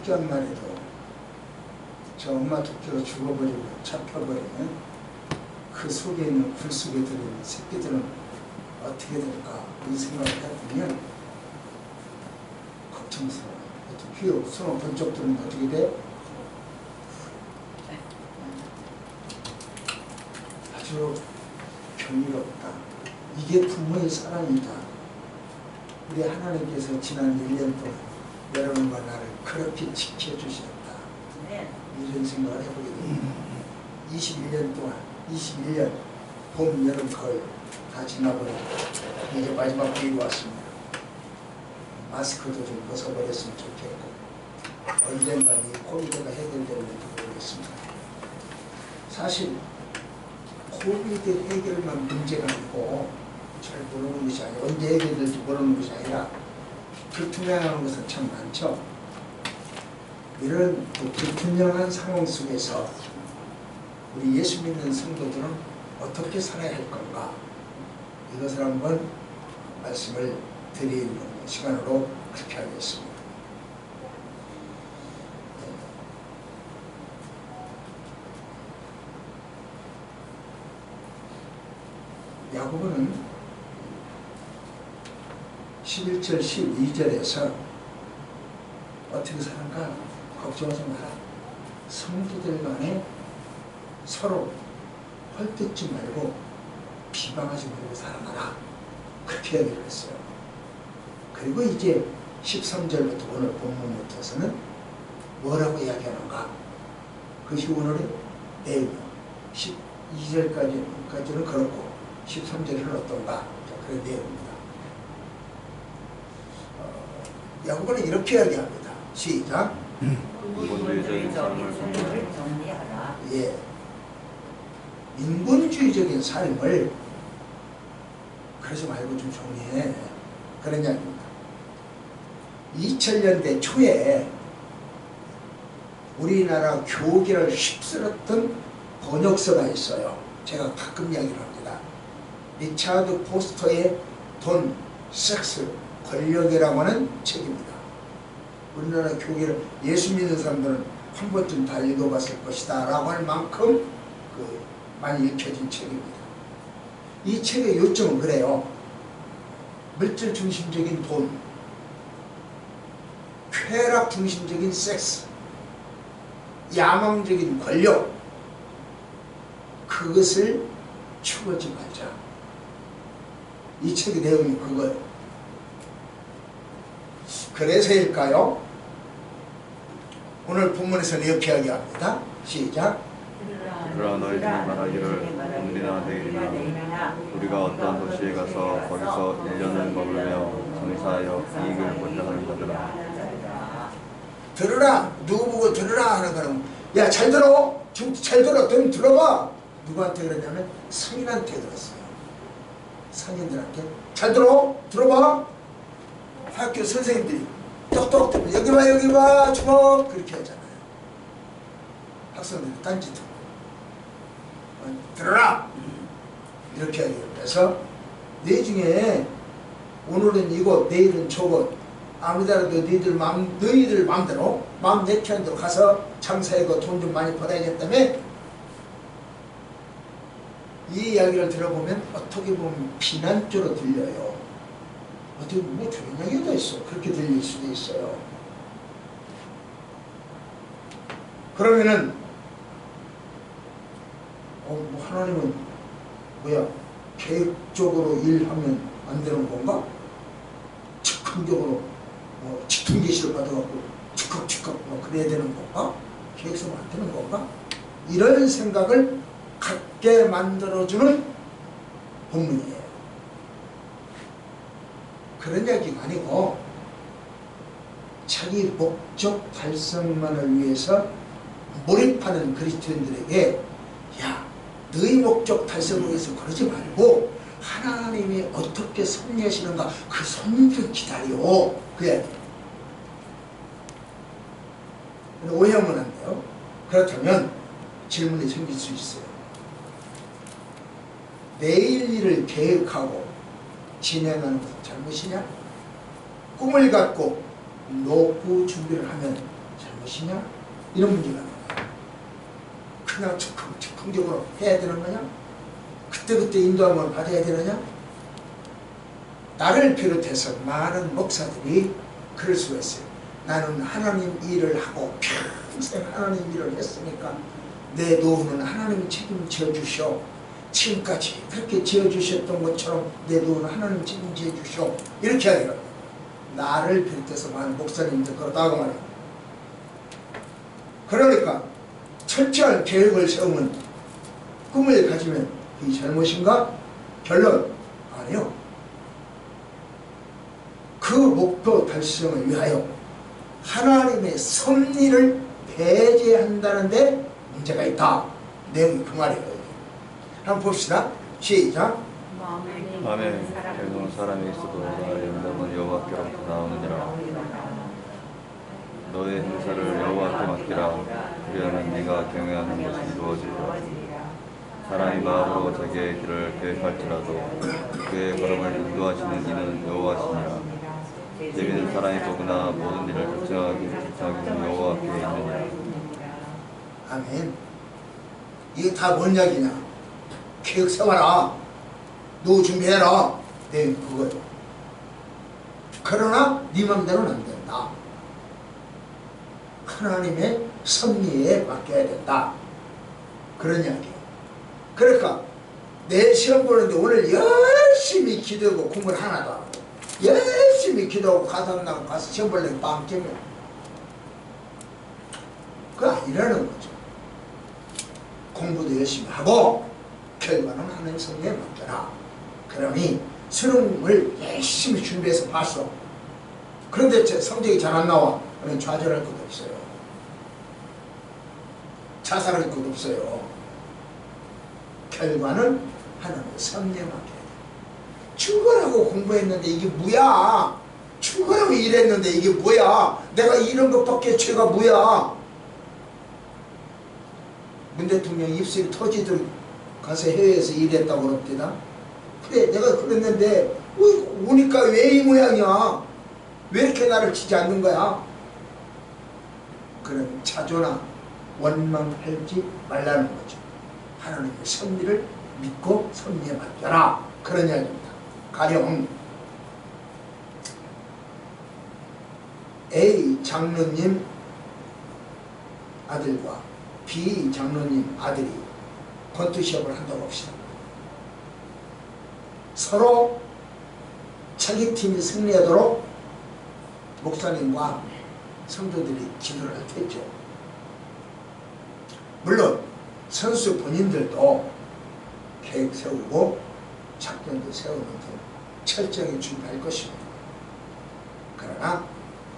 토끼한만 해도 저 엄마 토끼가 죽어버리고 잡혀버리면 그 속에 있는 굴 속에 들어있는 새끼들은 어떻게 될까 이 생각을 해보면 걱정스러워. 휘어 손을 번쩍 들면 어떻게 돼? 아주 경이롭다. 이게 부모의 사랑이다. 우리 하나님께서 지난 1년 동안 여러분과 나를 그렇게 지켜주셨다. 이런 생각을 해보게 됩니다. 21년 동안 21년 봄, 여름, 가을 다 지나버리고 이제 마지막 기회가 왔습니다. 마스크도 좀 벗어버렸으면 좋겠고 언젠가 이 코비드가 해결될는지 모르겠습니다. 사실 코비드 해결만 문제가 아니고 잘 모르는 것이 아니라 언제 해결될지 모르는 것이 아니라 불투명한 것은 참 많죠. 이런 불투명한 상황 속에서 우리 예수 믿는 성도들은 어떻게 살아야 할 건가, 이것을 한번 말씀을 드리는 시간으로 그렇게 하겠습니다. 야고보는 11절 12절에서 어떻게 사는가 걱정하지 마라. 성도들 간에 서로 헐뜯지 말고 비방하지 말고 살아가라. 그렇게 얘기를 했어요. 그리고 이제 13절부터 오늘 본문부터서는 뭐라고 이야기하는가, 그것이 오늘의 내용이요. 12절까지는 그렇고 13절은 어떤가, 그런 내용입니다. 야고보는 이렇게 이야기합니다. 시작. 인본주의적인 삶을 정리하라. 예, 인본주의적인 삶을 그러지 말고 좀 정리해, 그런 이야기입니다. 2000년대 초에 우리나라 교계를 휩쓸었던 번역서가 있어요. 제가 가끔 이야기를 합니다. 리차드 포스터의 돈, 섹스, 권력이라고 하는 책입니다. 우리나라 교계를 예수 믿는 사람들은 한 번쯤 다 읽어봤을 것이다 라고 할 만큼 많이 읽혀진 책입니다. 이 책의 요점은 그래요. 물질 중심적인 돈, 쾌락 중심적인 섹스, 야망적인 권력, 그것을 추구하지 말자. 이 책의 내용이 그거예요. 그래서일까요? 오늘 본문에서는 이렇게 이야기합니다. 시작. 그러나 너희들이 말하기를 오늘이나 내일이나 우리가 어떠한 도시에 가서 거기서 1년을 머물며 장사하여 이익을 보자 하는 자들아. 들으라. 누구 보고 들으라 하는 거는, 야, 잘 들어. 지금 잘 들어. 좀 들어봐. 누구한테 그러냐면 성인한테 들었어요. 성인들한테 잘 들어. 들어봐. 학교 선생님들이 똑똑 들으면 여기 봐, 여기 봐, 주먹, 그렇게 하잖아요. 학생들이 딴짓하고 들어라. 이렇게 하기로 해서 내 중에 오늘은 이곳, 내일은 저곳, 아무데라도 너희들 마음대로 마음 내키는 대로 가서 장사하고 돈 좀 많이 벌어야겠다며, 이 이야기를 들어보면 어떻게 보면 비난조로 들려요. 어떻게 뭐 좋은 이야기가 있어, 그렇게 들릴 수도 있어요. 그러면은 뭐 하나님은 뭐야, 계획적으으로 일하면 안 되는 건가? 즉흥적으로 직통계시를 받아갖고 즉각 뭐 그래야 되는 건가? 계획서면 안 되는 건가? 이런 생각을 갖게 만들어주는 본문이에요. 그런 이야기가 아니고 자기 목적 달성만을 위해서 몰입하는 그리스도인들에게, 야, 너희 목적 달성을 위해서 그러지 말고 하나님이 어떻게 섭리하시는가, 그 섭리를 기다려. 그래. 오해하면 안 돼요. 그렇다면 질문이 생길 수 있어요. 내일 일을 계획하고 진행하는 것은 잘못이냐? 꿈을 갖고 노후 준비를 하면 것이냐? 이런 문제가 나와요. 그냥 즉흥적으로 해야 되는 거냐? 그때그때 인도함을 받아야 되느냐? 나를 비롯해서 많은 목사들이 그럴 수가 있어요. 나는 하나님 일을 하고 평생 하나님 일을 했으니까 내 노후는 하나님이 책임져 주시오. 지금까지 그렇게 지어주셨던 것처럼 내 노후는 하나님 책임져 주시오. 이렇게 하기로 나를 비롯해서 많은 목사님들 그렇다고 말해요. 그러니까 철저한 계획을 세우면 꿈을 가지면 이 잘못인가? 결론 아니요. 그 목표 달성을 위하여 하나님의 섭리를 배제한다는데 문제가 있다. 내용이 그 말이에요. 한번 봅시다. 시작. 아멘. 젊은 사람이 있어도 나의 응답은 여호와께로부터 나오느니라. 너의 행사를 여호와께 맡기라. 그리하면 네가 경외하는 것이 이루어지리라. 사람이 마음으로 자기의 길을 계획할지라도 그의 걸음을 인도하시는 이는 여호와시니라. 예비는 사람이 보거나 모든 일을 결정하기는 여호와께 있느니라. 아멘. 이게 다 뭔 이야기냐? 계획 세워라. 노후 준비해라. 네, 그거요. 그러나 네 맘대로는 안 된다. 하나님의 섭리에 맡겨야 된다. 그런 이야기예요. 그러니까 내 시험 보는데 오늘 열심히 기도하고 공부를 하나도 안 하고 열심히 기도하고 가담나고 가서 시험 보려고 밤 깨면 그거 아니라는 거죠. 공부도 열심히 하고 결과는 하나님 섭리에 맡겨라. 그러니 수능을 열심히 준비해서 봤어. 그런데 제 성적이 잘 안 나와. 그러면 좌절할 것도 없어요. 자살할 것도 없어요. 결과는 하나님의 섭리에 맡겨야 돼. 출근하고 공부했는데 이게 뭐야? 출근하고 일했는데 이게 뭐야? 내가 이런 것밖에 죄가 뭐야? 문 대통령 입술이 터지도록 가서 해외에서 일했다고 그럽니다. 그래, 내가 그랬는데 오니까 왜 이 모양이야? 왜 이렇게 나를 치지 않는 거야? 그런 자조나 원망하지 말라는 거죠. 하나님의 섭리를 믿고 섭리에 맡겨라. 그런 이야기입니다. 가령 A 장로님 아들과 B 장로님 아들이 권투시합을 한다고 합시다. 서로 자기 팀이 승리하도록 목사님과 성도들이 기도를 할 테죠. 물론 선수 본인들도 계획 세우고 작전도 세우는 등 철저하게 준비할 것입니다. 그러나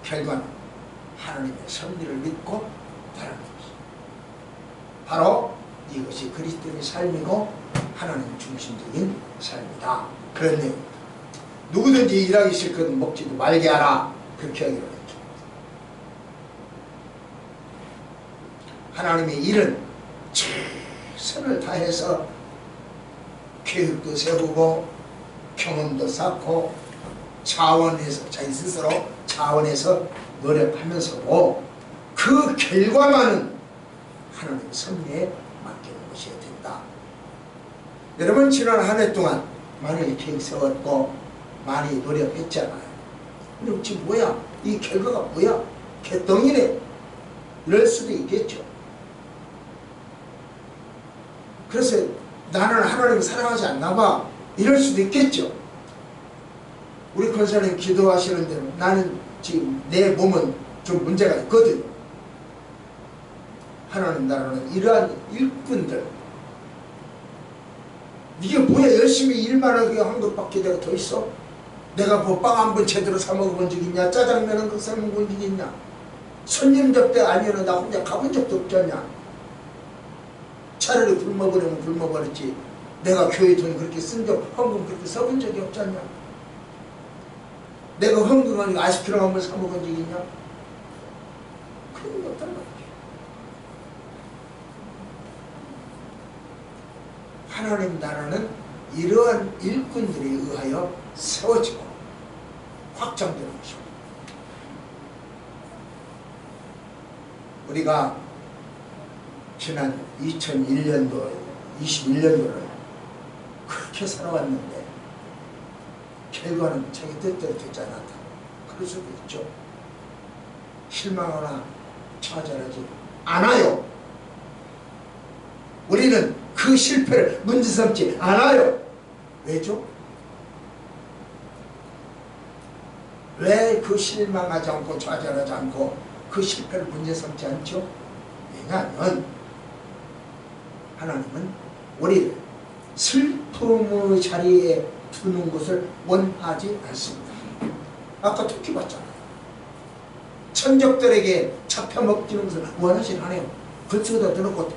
결과는 하나님의 섭리를 믿고 따르는 것입니다. 바로 이것이 그리스도의 삶이고 하나님 중심적인 삶이다. 그런 내용입니다. 누구든지 일하기 싫거든 먹지도 말게 하라. 그렇게 하기로 했죠. 하나님의 일은 최선을 다해서 계획도 세우고 경험도 쌓고 자원해서 자기 스스로 자원해서 노력하면서도 그 결과만은 하나님의 섭리에 맡기는 것이 된다. 여러분 지난 한 해 동안 많이 계획 세웠고 많이 노력했잖아요. 근데 지금 뭐야? 이 결과가 뭐야? 개똥이네. 이럴 수도 있겠죠. 그래서 나는 하나님을 사랑하지 않나 봐. 이럴 수도 있겠죠. 우리 권사님 기도하시는 대로 나는 지금 내 몸은 좀 문제가 있거든. 하나님 나라는 이러한 일꾼들 이게 뭐야? 열심히 일만 하게 한 것밖에 내가 더 있어? 내가 뭐 빵 한 번 제대로 사 먹어본 적 있냐? 짜장면 한 번 사 먹어본 적 있냐? 손님 접대 아니면 나 혼자 가본 적도 없잖냐? 차라리 굶어버리면 굶어버렸지. 내가 교회 돈 그렇게 쓴 적, 헌금 그렇게 써본 적이 없잖냐? 내가 헌금하니까 아이스크림 한 번 사 먹은 적 있냐? 그런 거 없단 말이지. 하나님 나라는 이러한 일꾼들에 의하여 세워지고 확장되는 것입니다. 우리가 지난 2001년도, 21년도를 그렇게 살아왔는데 결과는 자기 뜻대로 되지 않았다. 그럴 수도 있죠. 실망하거나 좌절하지 않아요. 우리는 그 실패를 문제 삼지 않아요. 왜죠? 왜 그 실망하지 않고 좌절하지 않고 그 실패를 문제 삼지 않죠? 왜냐하면 하나님은 우리를 슬픔의 자리에 두는 것을 원하지 않습니다. 아까 토끼 봤잖아요. 천적들에게 잡혀먹히는 것을 원하지 않아요. 근처에다 넣어놓고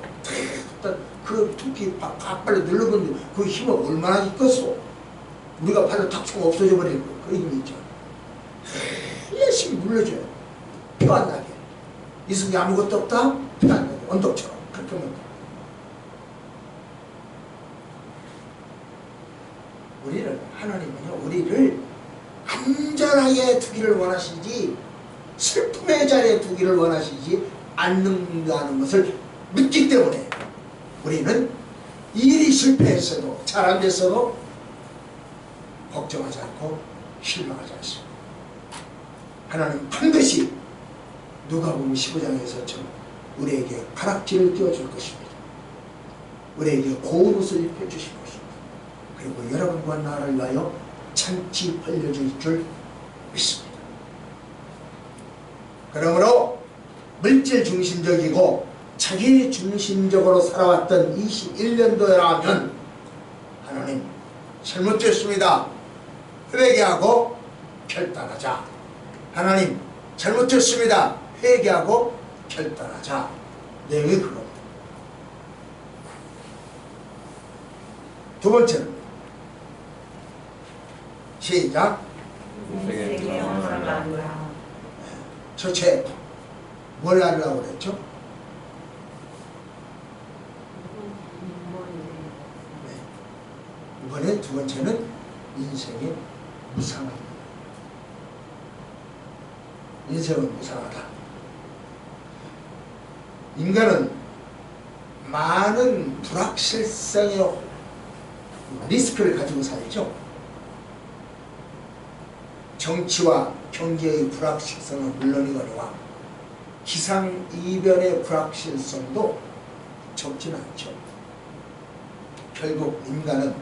그 토끼 빨리 눌러보는데 그 힘을 얼마나 있겠어. 우리가 발로 탁 치고 없어져 버리는 그 힘이 있죠. 열심히 눌러줘요. 표 안 나게. 이 속에 아무것도 없다? 표 안 나게. 언덕처럼. 그렇게 하면 돼. 우리를, 하나님은요, 우리를 안전하게 두기를 원하시지 슬픔의 자리에 두기를 원하시지 않는다는 것을 믿기 때문에 우리는 일이 실패했어도 잘 안 됐어도 걱정하지 않고 실망하지 않습니다. 하나님 반드시 누가복음 15장에서처럼 우리에게 가락지를 띄워줄 것입니다. 우리에게 고운 옷을 입혀주실 것입니다. 그리고 여러분과 나를 위하여 잔치 벌려줄 줄 믿습니다. 그러므로 물질 중심적이고 자기 중심적으로 살아왔던 21년도라면 하나님 잘못됐습니다. 회개하고 결단하자. 하나님 잘못됐습니다. 회개하고 결단하자. 내용이 그겁니다. 두 번째는 시작. 첫째 뭘 하려고 그랬죠? 네. 이번에 두 번째는 인생의 무상함. 인생은 무상하다. 인간은 많은 불확실성의 리스크를 가지고 살죠. 정치와 경제의 불확실성은 물론이거니와 기상이변의 불확실성도 적진 않죠. 결국 인간은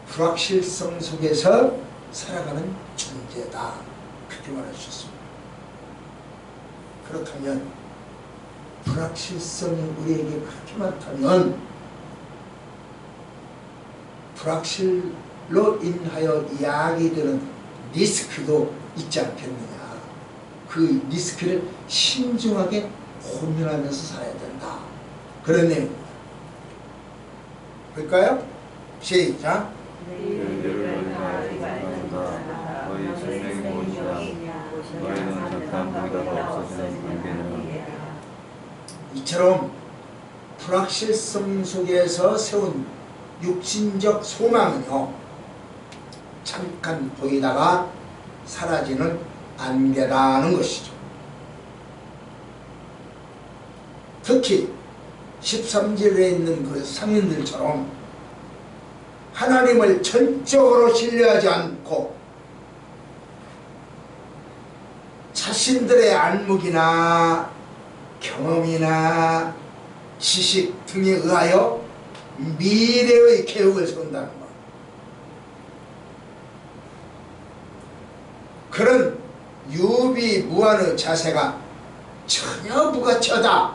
불확실성 속에서 살아가는 존재다. 그렇게 말할 수 있습니다. 그렇다면 불확실성이 우리에게 그렇게 많다면 불확실로 인하여 야기되는 리스크도 있지 않겠느냐. 그 리스크를 신중하게 고민하면서 살아야 된다. 그런 내용입니다. 볼까요? 시작. 너희 생명이 무엇이냐. 너희는 잠깐 보이다가 없어지는 관계는. 이처럼 불확실성 속에서 세운 육신적 소망은요, 잠깐 보이다가 사라지는 안개라는 것이죠. 특히 13절에 있는 그 상인들처럼 하나님을 전적으로 신뢰하지 않고 자신들의 안목이나 경험이나 지식 등에 의하여 미래의 계획을 세운다는 것. 그런 유비무환의 자세가 전혀 무가치하다,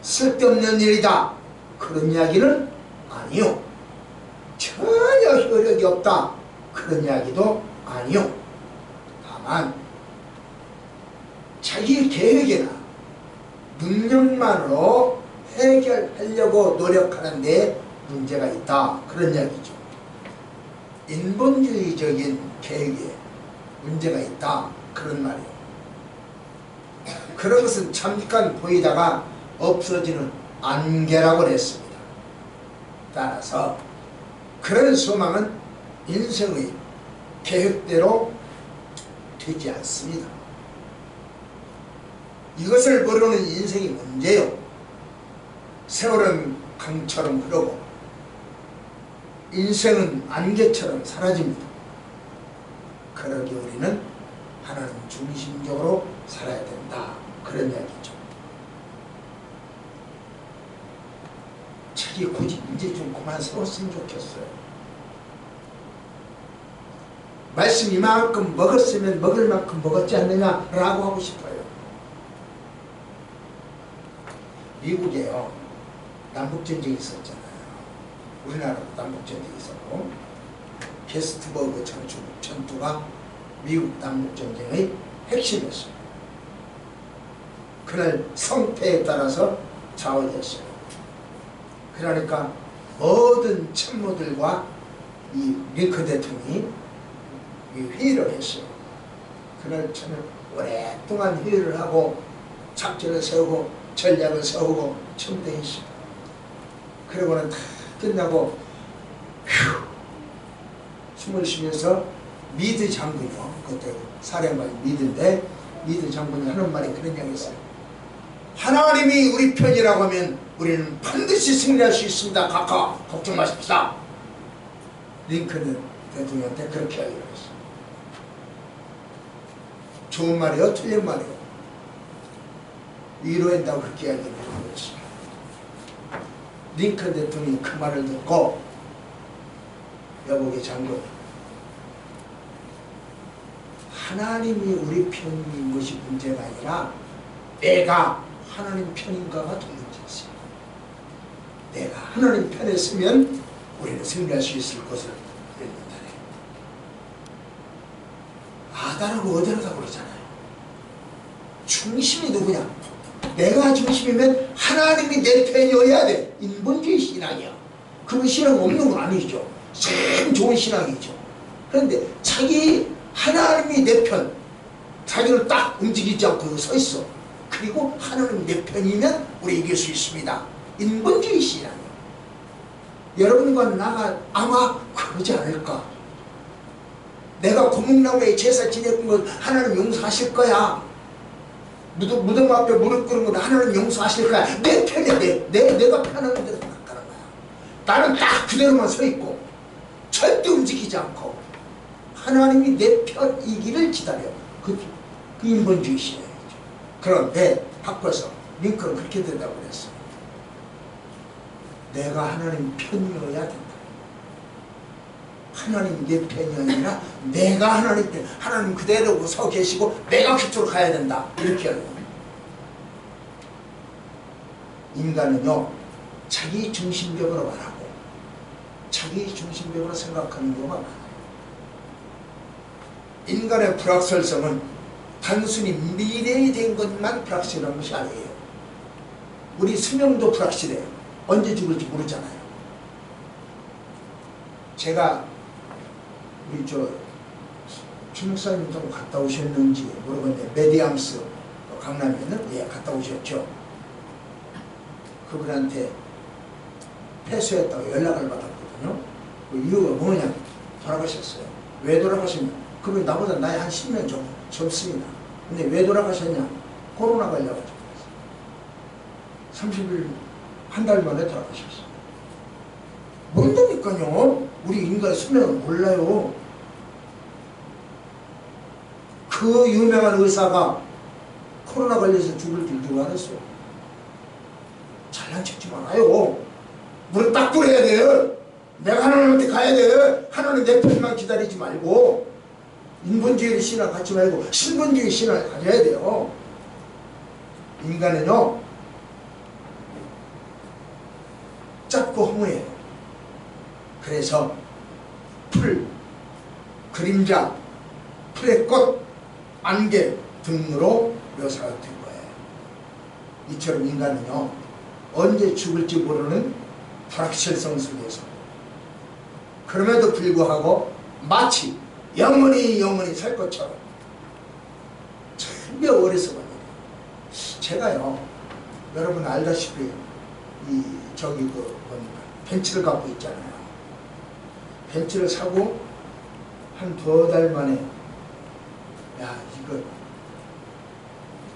쓸데없는 일이다, 그런 이야기는 아니요. 전혀 효력이 없다, 그런 이야기도 아니요. 다만 자기 계획이나 능력만으로 해결하려고 노력하는 데 문제가 있다, 그런 이야기죠. 인본주의적인 계획에 문제가 있다, 그런 말이에요. 그런 것은 잠깐 보이다가 없어지는 안개라고 했습니다. 따라서 그런 소망은 인생의 계획대로 되지 않습니다. 이것을 모르는 인생이 문제요. 세월은 강처럼 흐르고 인생은 안개처럼 사라집니다. 그러기 우리는 하나님 중심적으로 살아야 된다, 그런 이야기죠. 자기 고집 이제 좀 그만 세웠으면 좋겠어요. 말씀 이만큼 먹었으면 먹을 만큼 먹었지 않느냐라고 하고 싶어요. 미국에요, 남북전쟁이 있었잖아요. 우리나라도 남북전쟁이 있었고, 게스트버그 전투가 미국 남북전쟁의 핵심이었어요. 그날 성패에 따라서 좌우됐어요. 그러니까 모든 참모들과 이 링컨 대통령이 회의를 했어요. 그날 저는 오랫동안 회의를 하고 작전을 세우고 전략을 세우고 첨대했어요. 그러고는 다 끝나고 휴 숨을 쉬면서 미드 장군이요, 그때 사령관 미드인데, 미드 장군이 하는 말이 그런 이야기였어요. 하나님이 우리 편이라고 하면 우리는 반드시 승리할 수 있습니다. 각하 걱정 마십시다. 링컨은 대통령한테 그렇게 이야기를 했어요. 좋은 말이요, 틀린 말이요? 위로한다고 그렇게 이야기를 하는 거지. 링컨 대통령이 그 말을 듣고, 여보게 장군, 하나님이 우리 편인 것이 문제가 아니라 내가 하나님 편인가가 더 문제지. 내가 하나님 편에 서면 우리는 승리할 수 있을 것을 믿는다네. 아다라고 어디라고 그러잖아요. 중심이 누구냐? 내가 중심이면 하나님이 내 편이어야 돼. 인본주의 신앙이야. 그런 신앙 없는 건 아니죠. 참 좋은 신앙이죠. 그런데 자기 하나님이 내 편, 자기를 딱 움직이지 않고 서 있어. 그리고 하나님 내 편이면 우리 이길 수 있습니다. 인본주의 신앙이에요. 여러분과 나가 아마 그러지 않을까. 내가 고목나무에 제사 지내는 건 하나님 용서하실 거야. 무덤 앞에 무릎 꿇은 건 하나님 용서하실 거야. 내 편이야. 내가 편한 대로 생각하는 거야. 나는 딱 그대로만 서 있고 절대 움직이지 않고 하나님이 내 편이기를 기다려. 그 인본주의 신앙이죠. 그런데 바꿔서 링컨은 그렇게 된다고 그랬어. 내가 하나님 편이어야 된다. 하나님 내 편이 아니라 내가 하나님 편, 하나님 그대로 서 계시고 내가 그쪽으로 가야 된다. 이렇게 하는 거예요. 인간은요, 자기 중심적으로 말하고 자기 중심적으로 생각하는 경우가 많아요. 인간의 불확실성은 단순히 미래에 된 것만 불확실한 것이 아니에요. 우리 수명도 불확실해요. 언제 죽을지 모르잖아요. 제가 우리 주목사님도 갔다 오셨는지 모르겠는데, 메디암스 강남에는 예, 갔다 오셨죠. 그분한테 폐쇄했다고 연락을 받았거든요. 그 이유가 뭐냐? 돌아가셨어요. 왜 돌아가셨냐? 그분이 나보다 나이 한 10년 젊습니다. 근데 왜 돌아가셨냐? 코로나 걸려가지고 30일 한 달 만에 돌아가셨어요. 뭔데니까요? 우리 인간의 수명은 몰라요. 그 유명한 의사가 코로나 걸려서 죽을 줄 누가 알았어? 잘난 척지 말아요. 무릎 딱 꿇어야 돼요. 내가 하나님한테 가야 돼. 하나님 내 편만 기다리지 말고 인본주의 신앙 갖지 말고 신본주의 신앙을 가져야 돼요. 인간은요, 짧고 허무해요. 그래서 풀, 그림자, 풀의 꽃, 안개 등으로 묘사가 된 거예요. 이처럼 인간은요, 언제 죽을지 모르는 불확실성 속에서 그럼에도 불구하고 마치 영원히 살 것처럼 참 어려서 말이에요. 제가요, 여러분 알다시피 벤츠를 갖고 있잖아요. 벤츠를 사고 한 2달 만에 야, 이거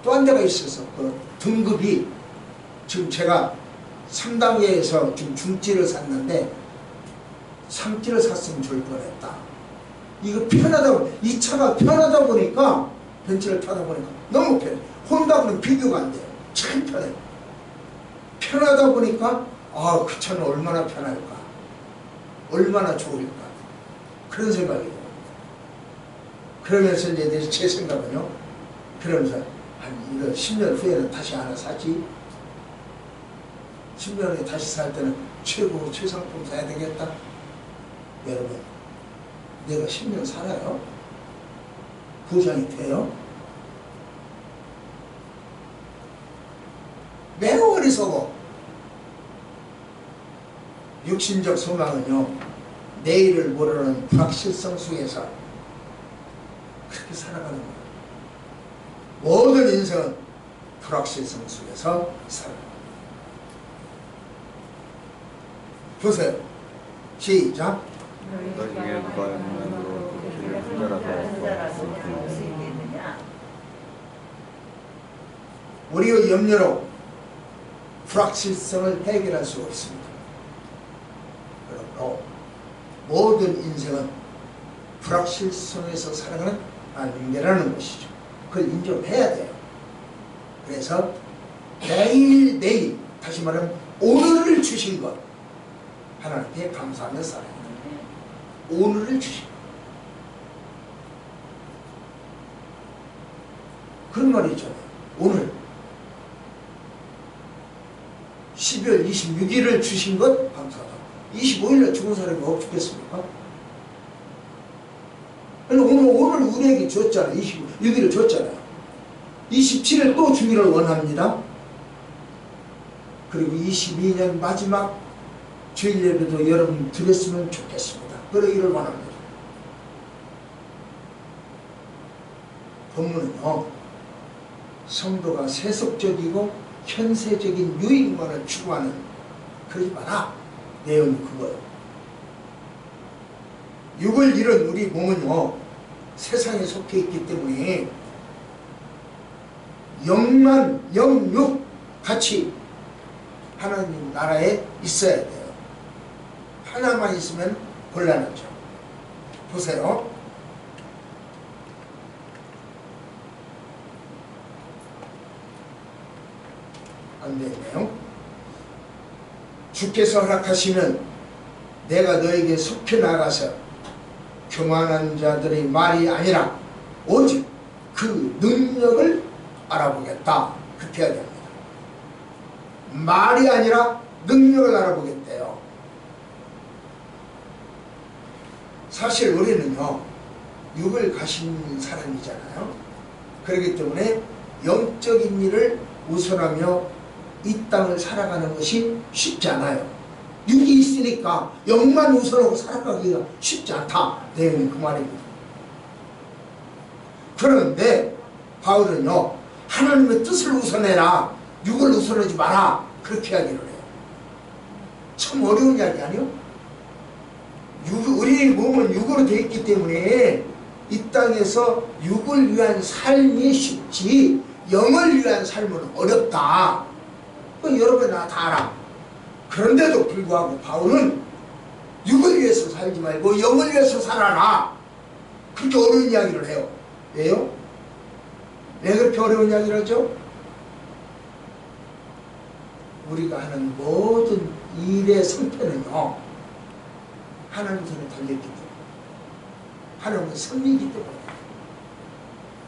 또 한 대가 있어서 그 등급이 지금 제가 3단계에서 지금 중지를 샀는데 3지를 샀으면 좋을 뻔했다. 이거 편하다, 이 차가 편하다 보니까 벤츠를 타다 보니까 너무 편해. 혼다고는 비교가 안 돼요. 참 편해. 편하다 보니까 아, 그 차는 얼마나 편할까, 얼마나 좋을까, 그런 생각이 들어요. 그러면서 이제 제 생각은요, 그러면서 한 이거 10년 후에는 다시 하나 사지, 10년 후에 다시 살 때는 최고 최상품 사야 되겠다. 여러분, 내가 10년 살아요? 보장이 돼요? 매우 어리석어. 육신적 소망은요, 내일을 모르는 불확실성 속에서 그렇게 살아가는 거예요. 모든 인생은 불확실성 속에서 살아가는 거예요. 보세요. 시작. 너 중에 누가 영문으로 그를 분별하서 우리의 염려로 불확실성을 해결할 수 없습니다. 그러므로 모든 인생은 불확실성에서 살아가는 안개라는 것이죠. 그걸 인정해야 돼요. 그래서 매일매일, 다시 말하면 오늘을 주신 것 하나님께 감사하며 살아야 돼요. 오늘을 주신 것. 그런 말이 있잖아요. 오늘 12월 26일을 주신 것 감사하다. 25일날 죽은 사람이 없겠습니까? 오늘 우리에게 줬잖아요. 26일을 줬잖아요. 27일 또 주기를 원합니다. 그리고 22년 마지막 주일 예배도 여러분 드렸으면 좋겠습니다. 그러기를 원합니다. 본문은요, 성도가 세속적이고 현세적인 유익만을 추구하는, 그러지 마라. 내용이 그거예요. 육을 잃은 우리 몸은요, 세상에 속해 있기 때문에 영만, 영육 같이 하나님 나라에 있어야 돼요. 하나만 있으면 곤란하죠. 보세요. 안 되네요. 주께서 허락하시면 내가 너에게 속혀 나가서 교만한 자들의 말이 아니라 오직 그 능력을 알아보겠다. 그렇게 해야 됩니다. 말이 아니라 능력을 알아보겠대요. 사실 우리는요, 육을 가신 사람이잖아요. 그렇기 때문에 영적인 일을 우선하며 이 땅을 살아가는 것이 쉽지 않아요. 육이 있으니까 영만 우선하고 살아가기가 쉽지 않다. 내용이 그 말입니다. 그런데 바울은요, 하나님의 뜻을 우선해라, 육을 우선하지 마라, 그렇게 이야기를 해요. 참 어려운 이야기 아니요? 우리 몸은 육으로 되어 있기 때문에 이 땅에서 육을 위한 삶이 쉽지 영을 위한 삶은 어렵다. 여러분 다 알아. 그런데도 불구하고 바울은 육을 위해서 살지 말고 영을 위해서 살아라, 그렇게 어려운 이야기를 해요. 왜요? 왜 그렇게 어려운 이야기를 하죠? 우리가 하는 모든 일의 성패는요, 하나님 손에 달려있기 때문에, 하나님은 승리이기 때문에,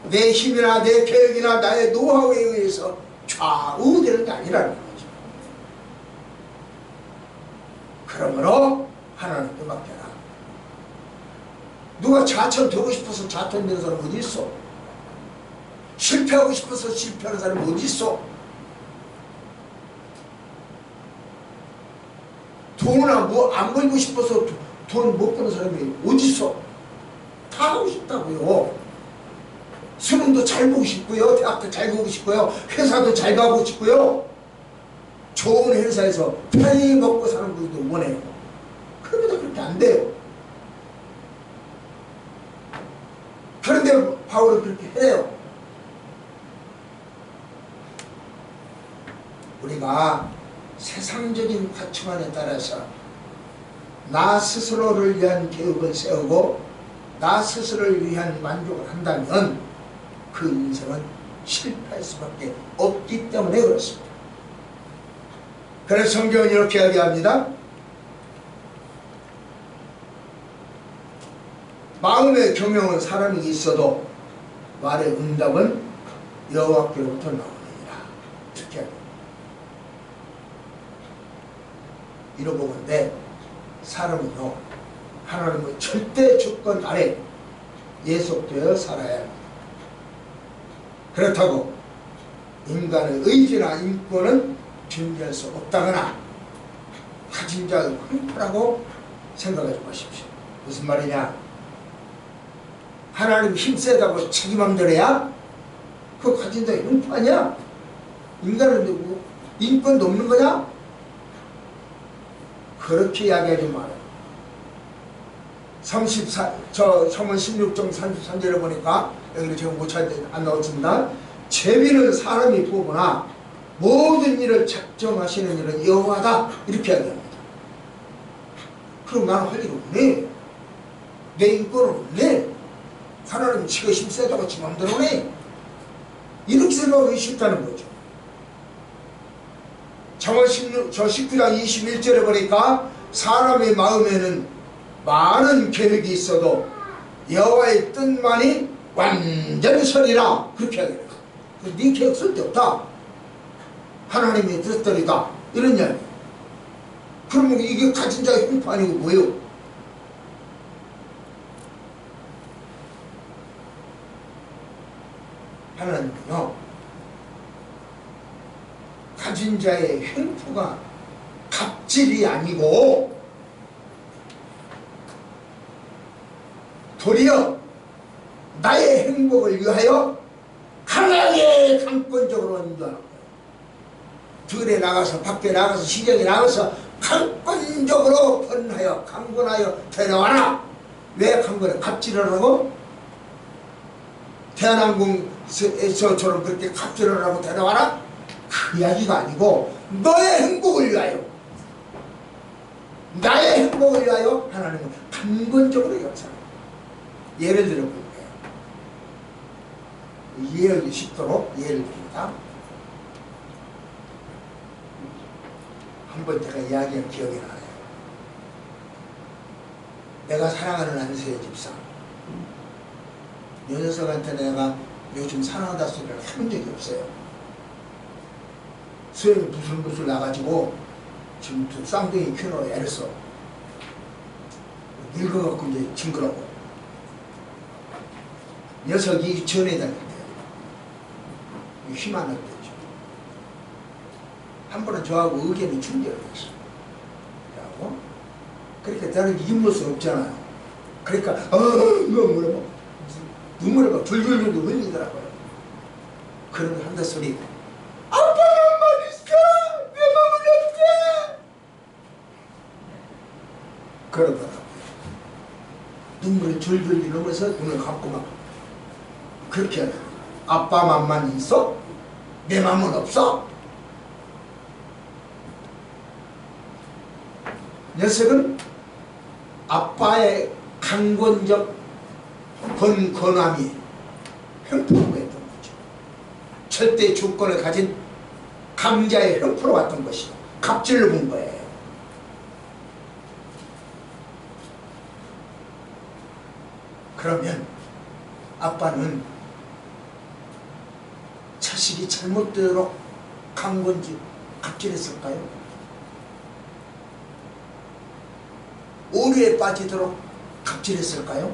내 힘이나 내 계획이나 나의 노하우에 의해서 좌우되는 게 아니라는 거죠. 그러므로 하나님께 맡겨라. 누가 자천 되고 싶어서 자천 되는 사람 어디 있어? 실패하고 싶어서 실패하는 사람이 어디 있어? 돈이나 뭐 안 벌고 싶어서 돈 못 버는 사람이 어디 있어? 다 하고 싶다고요. 수능도 잘 보고 싶고요, 대학도 잘 보고 싶고요, 회사도 잘 가고 싶고요, 좋은 회사에서 편히 먹고 사는 분도 원해요. 그런데도 그렇게 안 돼요. 그런데 바울은 그렇게 해요. 우리가 세상적인 가치관에 따라서 나 스스로를 위한 계획을 세우고 나 스스로를 위한 만족을 한다면 그 인생은 실패할 수밖에 없기 때문에 그렇습니다. 그래서 성경은 이렇게 이야기합니다. 마음의 교명은 사람이 있어도 말의 응답은 여호와께로부터 나오느니라. 이렇게 합니다. 이러보건대 사람은요, 하나님의 절대 주권 아래 예속되어 살아야 합니다. 그렇다고 인간의 의지나 인권은 존재할 수 없다거나 가진 자의 횡포라고 생각하지 마십시오. 무슨 말이냐? 하나님 힘세다고 자기 맘대로 해야? 그거 가진 자의 횡포 아니야? 인간은 누구? 인권도 없는 거냐? 그렇게 이야기하지 말아요. 성문 16장 33절에 보니까 여기를 제가 못 찾는데 안 나왔습니다. 제비는 사람이 보거나 모든 일을 작정하시는 일은 여호와다 이렇게 이야기합니다. 그럼 나는 할 일 없네. 내 인권은 없네. 하나님 지가 힘세다고 지 맘대로 해. 이렇게 생각하기 쉽다는 거죠. 잠언 19장 21절에 보니까 사람의 마음에는 많은 계획이 있어도 여호와의 뜻만이 완전히 서리라 그렇게 하겠다. 네 계획 쓸데없다. 하나님의 뜻대로다. 이런 이야기. 그러면 이게 가진 자의 횡포 아니고 뭐예요? 하나님은요, 가진 자의 횡포가 갑질이 아니고 도리어 나의 행복을 위하여 강하게 강권적으로 인도하는 거예요. 들에 나가서 밖에 나가서 시장에 나가서 강권적으로 권하여 강권하여 데려와라. 왜 강권해? 갑질을 하고? 대한항공에서처럼 그렇게 갑질을 하고 데려와라? 그 이야기가 아니고 너의 행복을 위하여, 나의 행복을 위하여 하나님은 강권적으로 역사합니다. 예를 들어볼게요. 이해하기 쉽도록 예를 듭니다. 한번 제가 이야기한 기억이 나요. 내가 사랑하는 안세의 집사, 이 녀석한테 내가 요즘 사랑한다 소리를 해본 적이 없어요. 수염이 부슬부슬 나가지고 지금 쌍둥이 키우느라 애를 써. 늙어갖고 이제 징그러워. 녀석이 전에 다닐 때 힘 안 날 때죠. 한 번은 저하고 의견이 충돌을 했어. 그래갖고 그러니까 나는 이길 수 없잖아요. 그러니까 눈물을 막 줄줄줄 흘리더라고요. 그러면 한다 소리, 아빠만 있어! 내 마음은 없대! 그러더라고요. 눈물을 줄줄 흘리면서 눈을 감고 막 그렇게 하더라고요. 아빠 맘만 있어? 내 맘은 없어? 녀석은 아빠의 강권적 권함이 횡포했던 거죠. 절대 주권을 가진 강자의 횡포로 왔던 것이죠. 갑질을 본 거예요. 그러면 아빠는 자식이 잘못되도록 강권지 갑질했을까요? 오류에 빠지도록 갑질했을까요?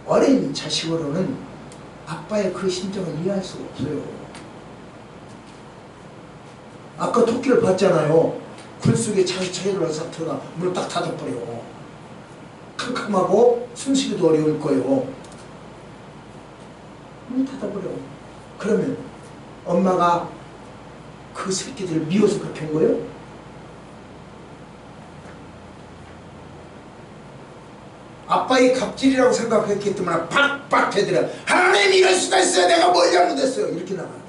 어린 자식으로는 아빠의 그 심정을 이해할 수가 없어요. 아까 토끼를 봤잖아요. 굴 속에 차들어서 들어가 문을 딱 닫아버려. 캄캄하고 숨쉬기도 어려울 거예요. 문을 닫아버려. 그러면 엄마가 그 새끼들을 미워서 그렇게 한 거예요? 아빠의 갑질이라고 생각했기 때문에 팍팍 해드려. 하나님 이럴 수가 있어요. 내가 뭘 잘못했어요. 이렇게 나간다고.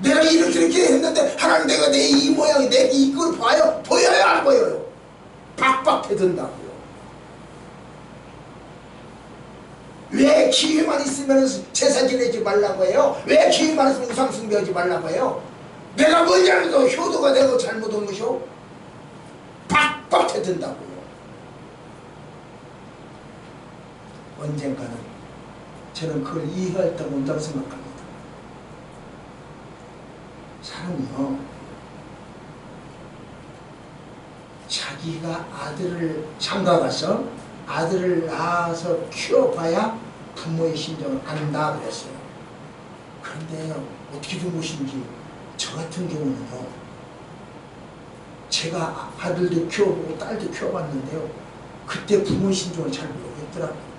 내가 이렇게 했는데 하나님 내가 내 이 모양이 내 이걸 봐요? 보여요? 안 보여요? 팍팍 해든다고요. 왜 기회만 있으면 제사 지내지 말라고 해요? 왜 기회만 있으면 우상 숭배하지 말라고 해요? 내가 뭘 잘못해서 효도가 되고 잘못한 것이요? 팍팍 해든다고요. 언젠가는 저는 그걸 이해할 때가 온다고 생각합니다. 사람이요, 자기가 아들을 장가가서 아들을 낳아서 키워봐야 부모의 심정을 안다 그랬어요. 그런데 어떻게 된 것인지 저 같은 경우는요, 제가 아들도 키워보고 딸도 키워봤는데요, 그때 부모의 심정을 잘 모르겠더라고요.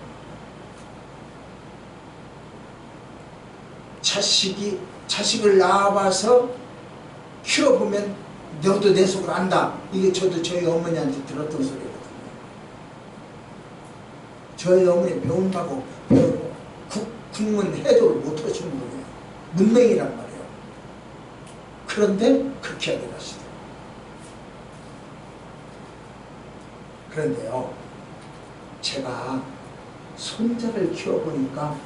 자식을 낳아봐서 키워보면 너도 내 속을 안다. 이게 저도 저희 어머니한테 들었던 소리거든요. 저희 어머니 배운다고 배우고 국문 해도를 못하시는 분이에요. 문맹이란 말이에요. 그런데 그렇게 하게 되시더라고요. 그런데요, 제가 손자를 키워보니까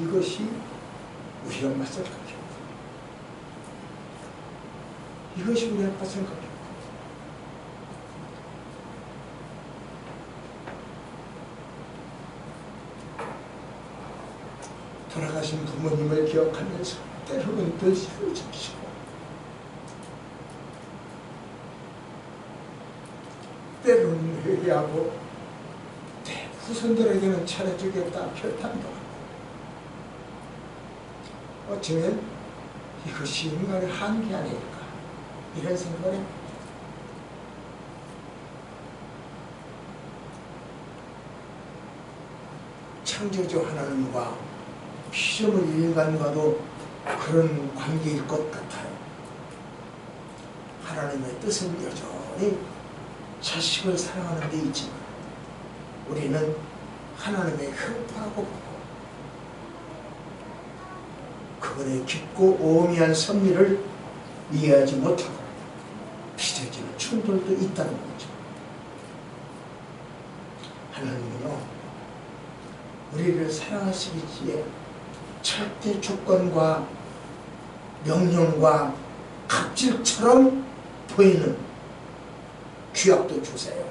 이것이 우리 엄마 생각이에요. 이것이 우리 아빠 생각이에요. 돌아가신 부모님을 기억하면서 때로는 덜시를 지키시고, 때로는 회개하고, 내 후손들에게는 차려주겠다 결단도 하고, 어쩌면 이것이 인간의 한계 아닐까 이런 생각을 합니다. 창조주 하나님과 피조물 인간과도 그런 관계일 것 같아요. 하나님의 뜻은 여전히 자식을 사랑하는 데 있지만 우리는 하나님의 흉파하고 보고 그분의 깊고 오묘한 섭리를 이해하지 못하고 빚어지는 충돌도 있다는 거죠. 하나님은요, 우리를 사랑하시기에 절대 조건과 명령과 갑질처럼 보이는 규약도 주세요.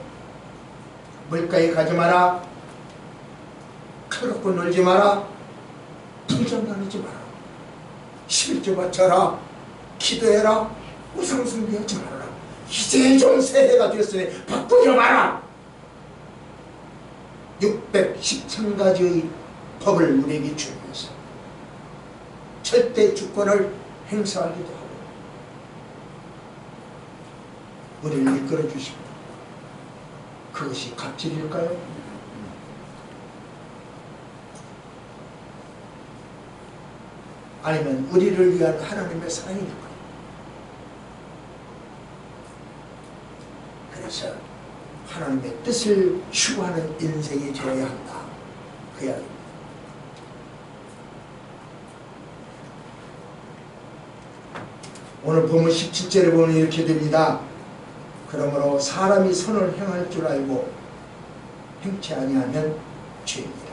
물가에 가지 마라, 칼 갖고 놀지 마라, 풍전 나누지 마라, 11조 바쳐라, 기도해라, 우상 숭배하지 말아라. 이제 좀 새해가 되었으니 바꾸지 마라. 613가지의 법을 우리에게 주면서 절대 주권을 행사하기도 하고 우리를 이끌어 주십니다. 그것이 갑질일까요? 아니면 우리를 위한 하나님의 사랑일까요? 그래서 하나님의 뜻을 추구하는 인생이 되어야 한다. 그 이야기입니다. 오늘 본문 17절에 보면 이렇게 됩니다. 그러므로 사람이 선을 행할 줄 알고 행치 아니하면 죄입니다.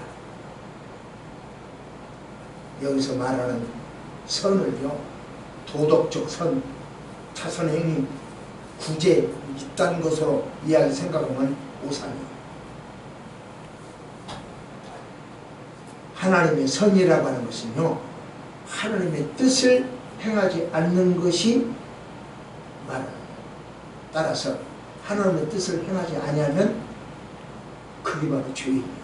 여기서 말하는 선을요, 도덕적 선, 타선행위, 구제, 이딴 것으로 이야기 생각하면 오산이에요. 하나님의 선이라고 하는 것은요, 하나님의 뜻을 행하지 않는 것이 말합니다. 따라서 하나님의 뜻을 행하지 아니하면 그게 바로 죄입니다.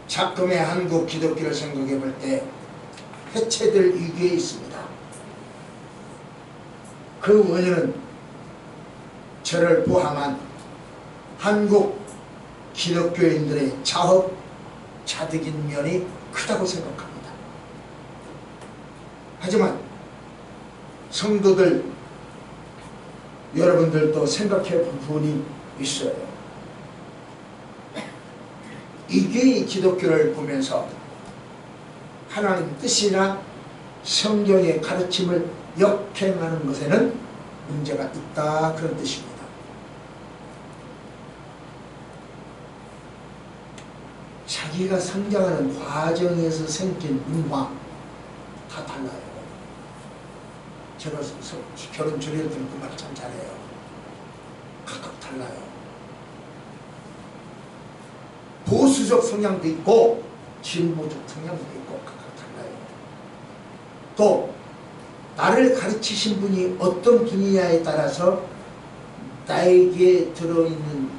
작금의 한국 기독교를 생각해 볼 때 해체될 위기에 있습니다. 그 원인은 저를 포함한 한국 기독교인들의 자업, 자득인 면이 크다고 생각합니다. 하지만 성도들 여러분들도 생각해 볼 부분이 있어요. 이게 기독교를 보면서 하나님 뜻이나 성경의 가르침을 역행하는 것에는 문제가 있다, 그런 뜻입니다. 자기가 성장하는 과정에서 생긴 문화 다 달라요. 제가 결혼 전에 들은 그 말 참 잘해요. 각각 달라요. 보수적 성향도 있고 진보적 성향도 있고 각각 달라요. 또 나를 가르치신 분이 어떤 분이냐에 따라서 나에게 들어있는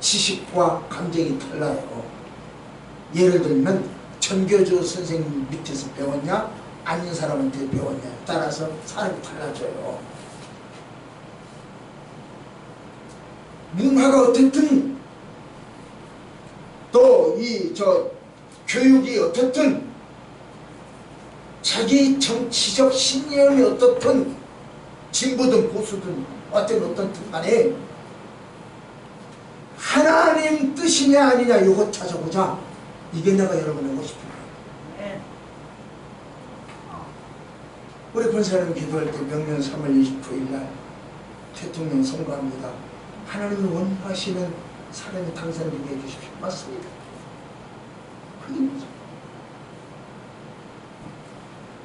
지식과 감정이 달라요. 예를 들면 전교조 선생님 밑에서 배웠냐 아닌 사람한테 배웠냐에 따라서 사람이 달라져요. 문화가 어떻든 또 교육이 어떻든 자기 정치적 신념이 어떻든 진보든 보수든 어떤 간에 하나님 뜻이냐 아니냐 이거 찾아보자. 이게 내가 여러분이 하고 싶은 거예요. 우리 권사님 기도할 때 명년 3월 29일 날 대통령 선거합니다. 하나님이 원하시는 사람이 당선되게 해주십시오. 맞습니다. 그게 뭐죠?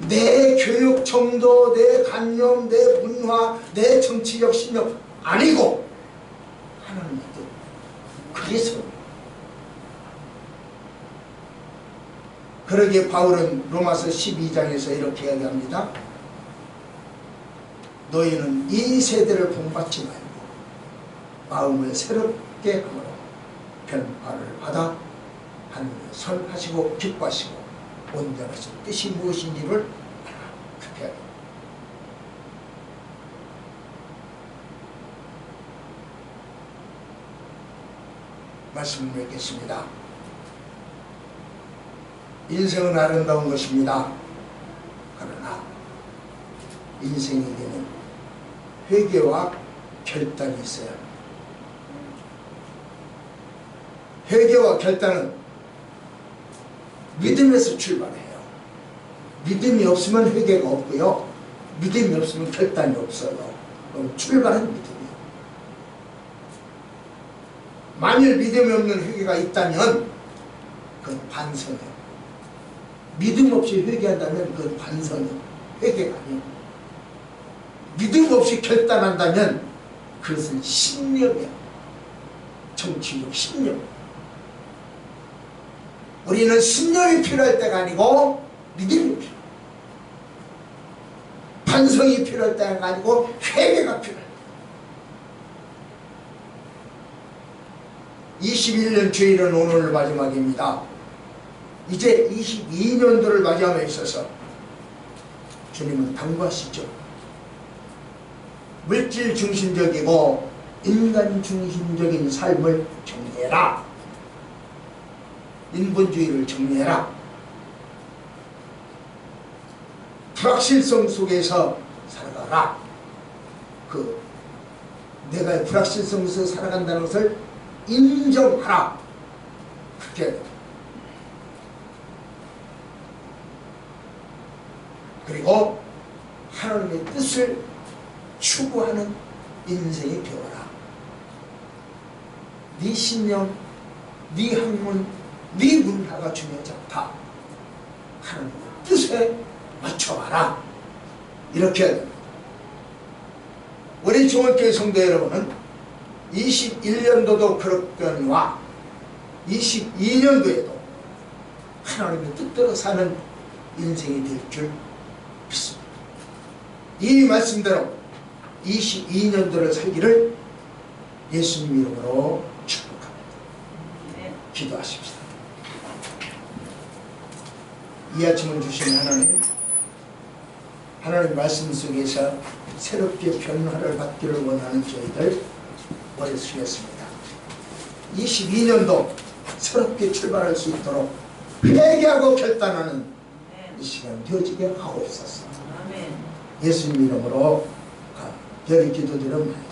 내 교육 정도, 내 관념, 내 문화, 내 정치적 신념 아니고 하나님의 뜻. 그래서 그러기에 바울은 로마서 12장에서 이렇게 이야기합니다. 너희는 이 세대를 본받지 말고 마음을 새롭게 하므로 변화를 받아 하나님을 선하시고 기뻐하시고 온전하신 뜻이 무엇인지를 알아. 그렇게 하라. 말씀을 맺겠습니다. 인생은 아름다운 것입니다. 그러나 인생에게는 회개와 결단이 있어야 합니다. 회개와 결단은 믿음에서 출발해요. 믿음이 없으면 회개가 없고요. 믿음이 없으면 결단이 없어요. 그럼 출발은 믿음이에요. 만일 믿음이 없는 회개가 있다면 그건 반성이에요. 믿음 없이 회개한다면 그건 반성이에요. 회개가 아니에요. 믿음 없이 결단한다면 그것은 신념이에요. 정치적 신념. 우리는 신념이 필요할 때가 아니고 믿음이 필요해요. 반성이 필요할 때가 아니고 회개가 필요해요. 21년 주일은 오늘 마지막입니다. 이제 22년도를 맞이함에 있어서 주님은 당부하시죠. 물질 중심적이고 인간 중심적인 삶을 정리해라. 인본주의를 정리해라. 불확실성 속에서 살아가라. 내가 불확실성 속에서 살아간다는 것을 인정하라. 그렇게 그리고 하나님의 뜻을 추구하는 인생이 되어라. 네 신념, 네 학문, 네 문화가 중요하지 않다. 하나님의 뜻에 맞춰봐라. 이렇게 우리 중원교회 성도 여러분은 21년도도 그렇거니와 22년도에도 하나님의 뜻대로 사는 인생이 될 줄 믿습니다. 이 말씀대로 22년도를 살기를 예수님 이름으로 축복합니다. 기도하십시다. 이 아침을 주신 하나님 말씀 속에서 새롭게 변화를 받기를 원하는 저희들 머리 숙였습니다. 22년도 새롭게 출발할 수 있도록 회개하고 결단하는 이 시간 되어지게 하옵소서. 예수님 이름으로 별의 기도드립니다.